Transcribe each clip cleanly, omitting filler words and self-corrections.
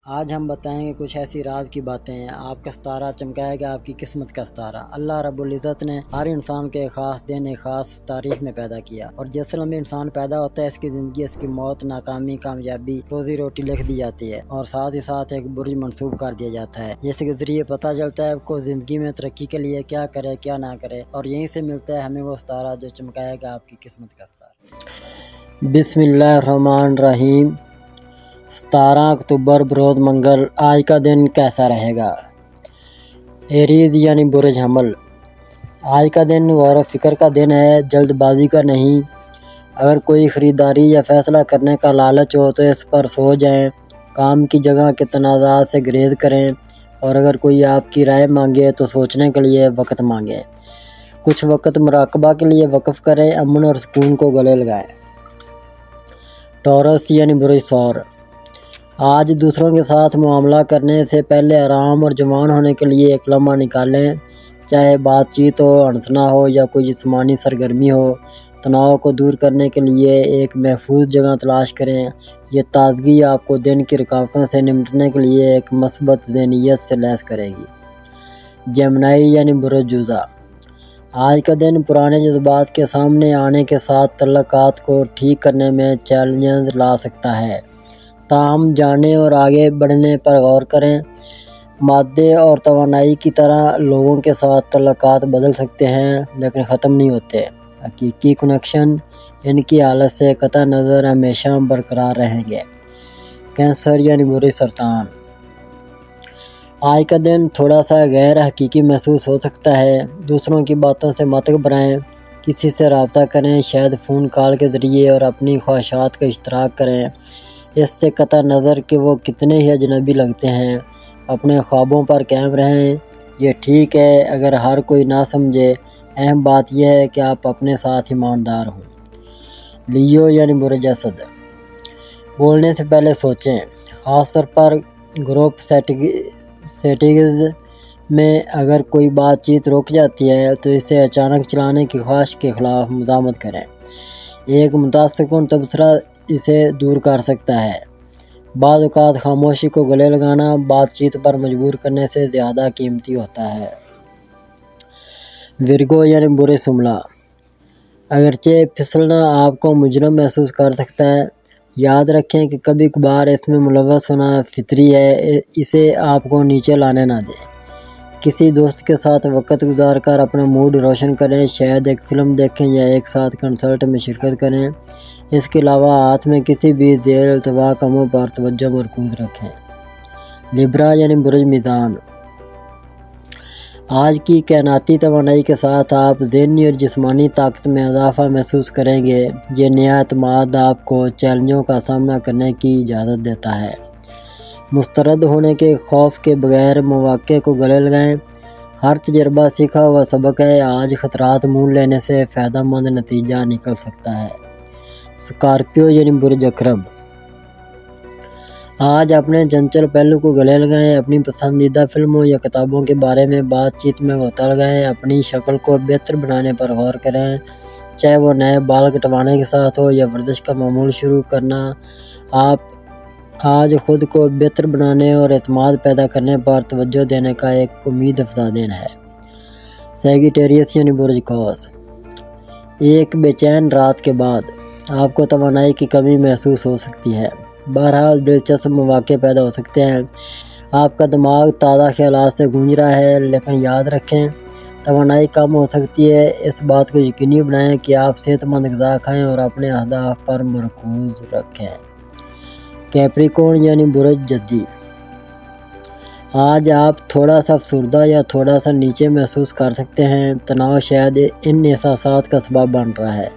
آج ہم بتائیں گے کچھ ایسی راز کی باتیں ہیں۔ آپ کا ستارہ چمکائے گا آپ کی قسمت کا ستارہ۔ اللہ رب العزت نے ہر انسان کے خاص دن ایک خاص تاریخ میں پیدا کیا، اور جس لمحے انسان پیدا ہوتا ہے اس کی زندگی، اس کی موت، ناکامی، کامیابی، روزی روٹی لکھ دی جاتی ہے، اور ساتھ ہی ساتھ ایک برج منسوب کر دیا جاتا ہے، جس کے ذریعے پتہ چلتا ہے آپ کو زندگی میں ترقی کے لیے کیا کرے کیا نہ کرے، اور یہیں سے ملتا ہے ہمیں وہ ستارہ جو چمکائے گا آپ کی قسمت کا ستارہ۔ بسم اللہ الرحمن الرحیم۔ 17 اکتوبر بروز منگل۔ آج کا دن کیسا رہے گا؟ ایریز یعنی برج حمل۔ آج کا دن غور و فکر کا دن ہے، جلد بازی کا نہیں۔ اگر کوئی خریداری یا فیصلہ کرنے کا لالچ ہو تو اس پر سو جائیں۔ کام کی جگہ کے تنازعات سے گریز کریں، اور اگر کوئی آپ کی رائے مانگے تو سوچنے کے لیے وقت مانگیں۔ کچھ وقت مراقبہ کے لیے وقف کریں، امن اور سکون کو گلے لگائیں۔ ٹورس یعنی برج ثور۔ آج دوسروں کے ساتھ معاملہ کرنے سے پہلے آرام اور جوان ہونے کے لیے ایک لمحہ نکالیں، چاہے بات چیت ہو، ہنسنا ہو یا کوئی جسمانی سرگرمی ہو۔ تناؤ کو دور کرنے کے لیے ایک محفوظ جگہ تلاش کریں۔ یہ تازگی آپ کو دن کی رکاوٹوں سے نمٹنے کے لیے ایک مثبت ذہنیت سے لیس کرے گی۔ جیمنائی یعنی برج جوزا۔ آج کا دن پرانے جذبات کے سامنے آنے کے ساتھ تعلقات کو ٹھیک کرنے میں چیلنجز لا سکتا ہے، تاہم جانیں اور آگے بڑھنے پر غور کریں۔ مادے اور توانائی کی طرح لوگوں کے ساتھ تعلقات بدل سکتے ہیں لیکن ختم نہیں ہوتے۔ حقیقی کنیکشن ان کی حالت سے قطع نظر ہمیشہ برقرار رہیں گے۔ کینسر یعنی برج سرطان۔ آج کا دن تھوڑا سا غیر حقیقی محسوس ہو سکتا ہے۔ دوسروں کی باتوں سے مت گھبرائیں، کسی سے رابطہ کریں، شاید فون کال کے ذریعے، اور اپنی خواہشات کا اشتراک کریں، اس سے قطع نظر کہ وہ کتنے ہی اجنبی لگتے ہیں۔ اپنے خوابوں پر قائم رہیں، یہ ٹھیک ہے اگر ہر کوئی نہ سمجھے، اہم بات یہ ہے کہ آپ اپنے ساتھ ایماندار ہوں۔ لیو یعنی برج اسد۔ بولنے سے پہلے سوچیں، خاص طور پر گروپ سیٹنگز میں اگر کوئی بات چیت رک جاتی ہے تو اسے اچانک چلانے کی خواہش کے خلاف مزاحمت کریں۔ ایک متاثر کن تبصرہ اسے دور کر سکتا ہے۔ بعض اوقات خاموشی کو گلے لگانا بات چیت پر مجبور کرنے سے زیادہ قیمتی ہوتا ہے۔ ورگو یعنی برج شملہ۔ اگرچہ پھسلنا آپ کو مجرم محسوس کر سکتا ہے، یاد رکھیں کہ کبھی کبھار اس میں ملوث ہونا فطری ہے، اسے آپ کو نیچے لانے نہ دیں۔ کسی دوست کے ساتھ وقت گزار کر اپنا موڈ روشن کریں، شاید ایک فلم دیکھیں یا ایک ساتھ کنسرٹ میں شرکت کریں۔ اس کے علاوہ ہاتھ میں کسی بھی زیر التوا کاموں پر توجہ مرکوز رکھیں۔ لیبرا یعنی برج میزان۔ آج کی کائناتی توانائی کے ساتھ آپ ذہنی اور جسمانی طاقت میں اضافہ محسوس کریں گے۔ یہ نیا اعتماد آپ کو چیلنجوں کا سامنا کرنے کی اجازت دیتا ہے۔ مسترد ہونے کے خوف کے بغیر مواقع کو گلے لگائیں۔ ہر تجربہ سیکھا ہوا سبق ہے، آج خطرات مول لینے سے فائدہ مند نتیجہ نکل سکتا ہے۔ اسکارپیو یعنی برج عقرب۔ آج اپنے چنچل پہلو کو گلے لگائیں، اپنی پسندیدہ فلموں یا کتابوں کے بارے میں بات چیت میں غوطہ لگائیں، اپنی شکل کو بہتر بنانے پر غور کریں، چاہے وہ نئے بال کٹوانے کے ساتھ ہو یا ورزش کا معمول شروع کرنا۔ آپ آج خود کو بہتر بنانے اور اعتماد پیدا کرنے پر توجہ دینے کا ایک امید افزا دن ہے۔ سیگیٹیریس یعنی برج قوس۔ ایک بے چین رات کے بعد آپ کو توانائی کی کمی محسوس ہو سکتی ہے، بہرحال دلچسپ مواقع پیدا ہو سکتے ہیں۔ آپ کا دماغ تازہ خیالات سے گونج رہا ہے، لیکن یاد رکھیں توانائی کم ہو سکتی ہے۔ اس بات کو یقینی بنائیں کہ آپ صحت مند غذا کھائیں اور اپنے اہداف پر مرکوز رکھیں۔ کیپریکورن یعنی برج جدی۔ آج آپ تھوڑا سا افسردہ یا تھوڑا سا نیچے محسوس کر سکتے ہیں، تناؤ شاید ان احساسات کا سبب بن رہا ہے۔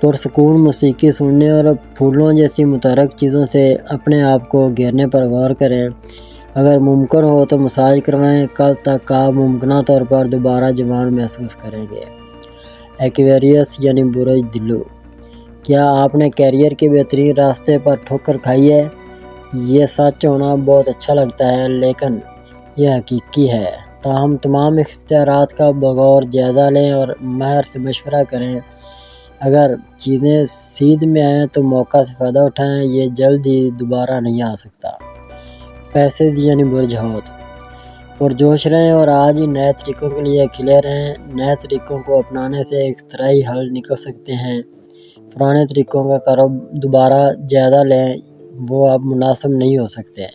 پرسکون موسیقی سننے اور پھولوں جیسی متحرک چیزوں سے اپنے آپ کو گھیرنے پر غور کریں۔ اگر ممکن ہو تو مساج کروائیں، کل تک آپ ممکنہ طور پر دوبارہ جوان محسوس کریں گے۔ ایکویریس یعنی برج دلو۔ کیا آپ نے کیریئر کے بہترین راستے پر ٹھوکر کھائی ہے؟ یہ سچ ہونا بہت اچھا لگتا ہے لیکن یہ حقیقی ہے، تاہم تمام اختیارات کا بغور جائزہ لیں اور ماہر سے مشورہ کریں۔ اگر چیزیں سیدھ میں آئیں تو موقع سے فائدہ اٹھائیں، یہ جلد ہی دوبارہ نہیں آ سکتا۔ پیسے دی یعنی برجحوت پرجوش رہیں اور آج ہی نئے طریقوں کے لیے کھلے رہیں۔ نئے طریقوں کو اپنانے سے اختراعی حل نکل سکتے ہیں۔ پرانے طریقوں کا دوبارہ جائزہ لیں، وہ اب مناسب نہیں ہو سکتے۔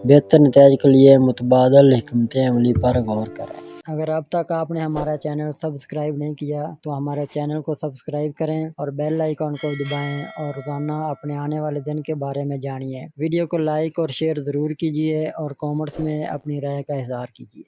بہتر نتائج کے لیے متبادل حکمت عملی پر غور کریں۔ اگر اب تک آپ نے ہمارا چینل سبسکرائب نہیں کیا تو ہمارے چینل کو سبسکرائب کریں اور بیل آئیکن کو دبائیں اور روزانہ اپنے آنے والے دن کے بارے میں جانیے۔ ویڈیو کو لائک اور شیئر ضرور کیجیے اور کامنٹس میں اپنی رائے کا اظہار کیجیے۔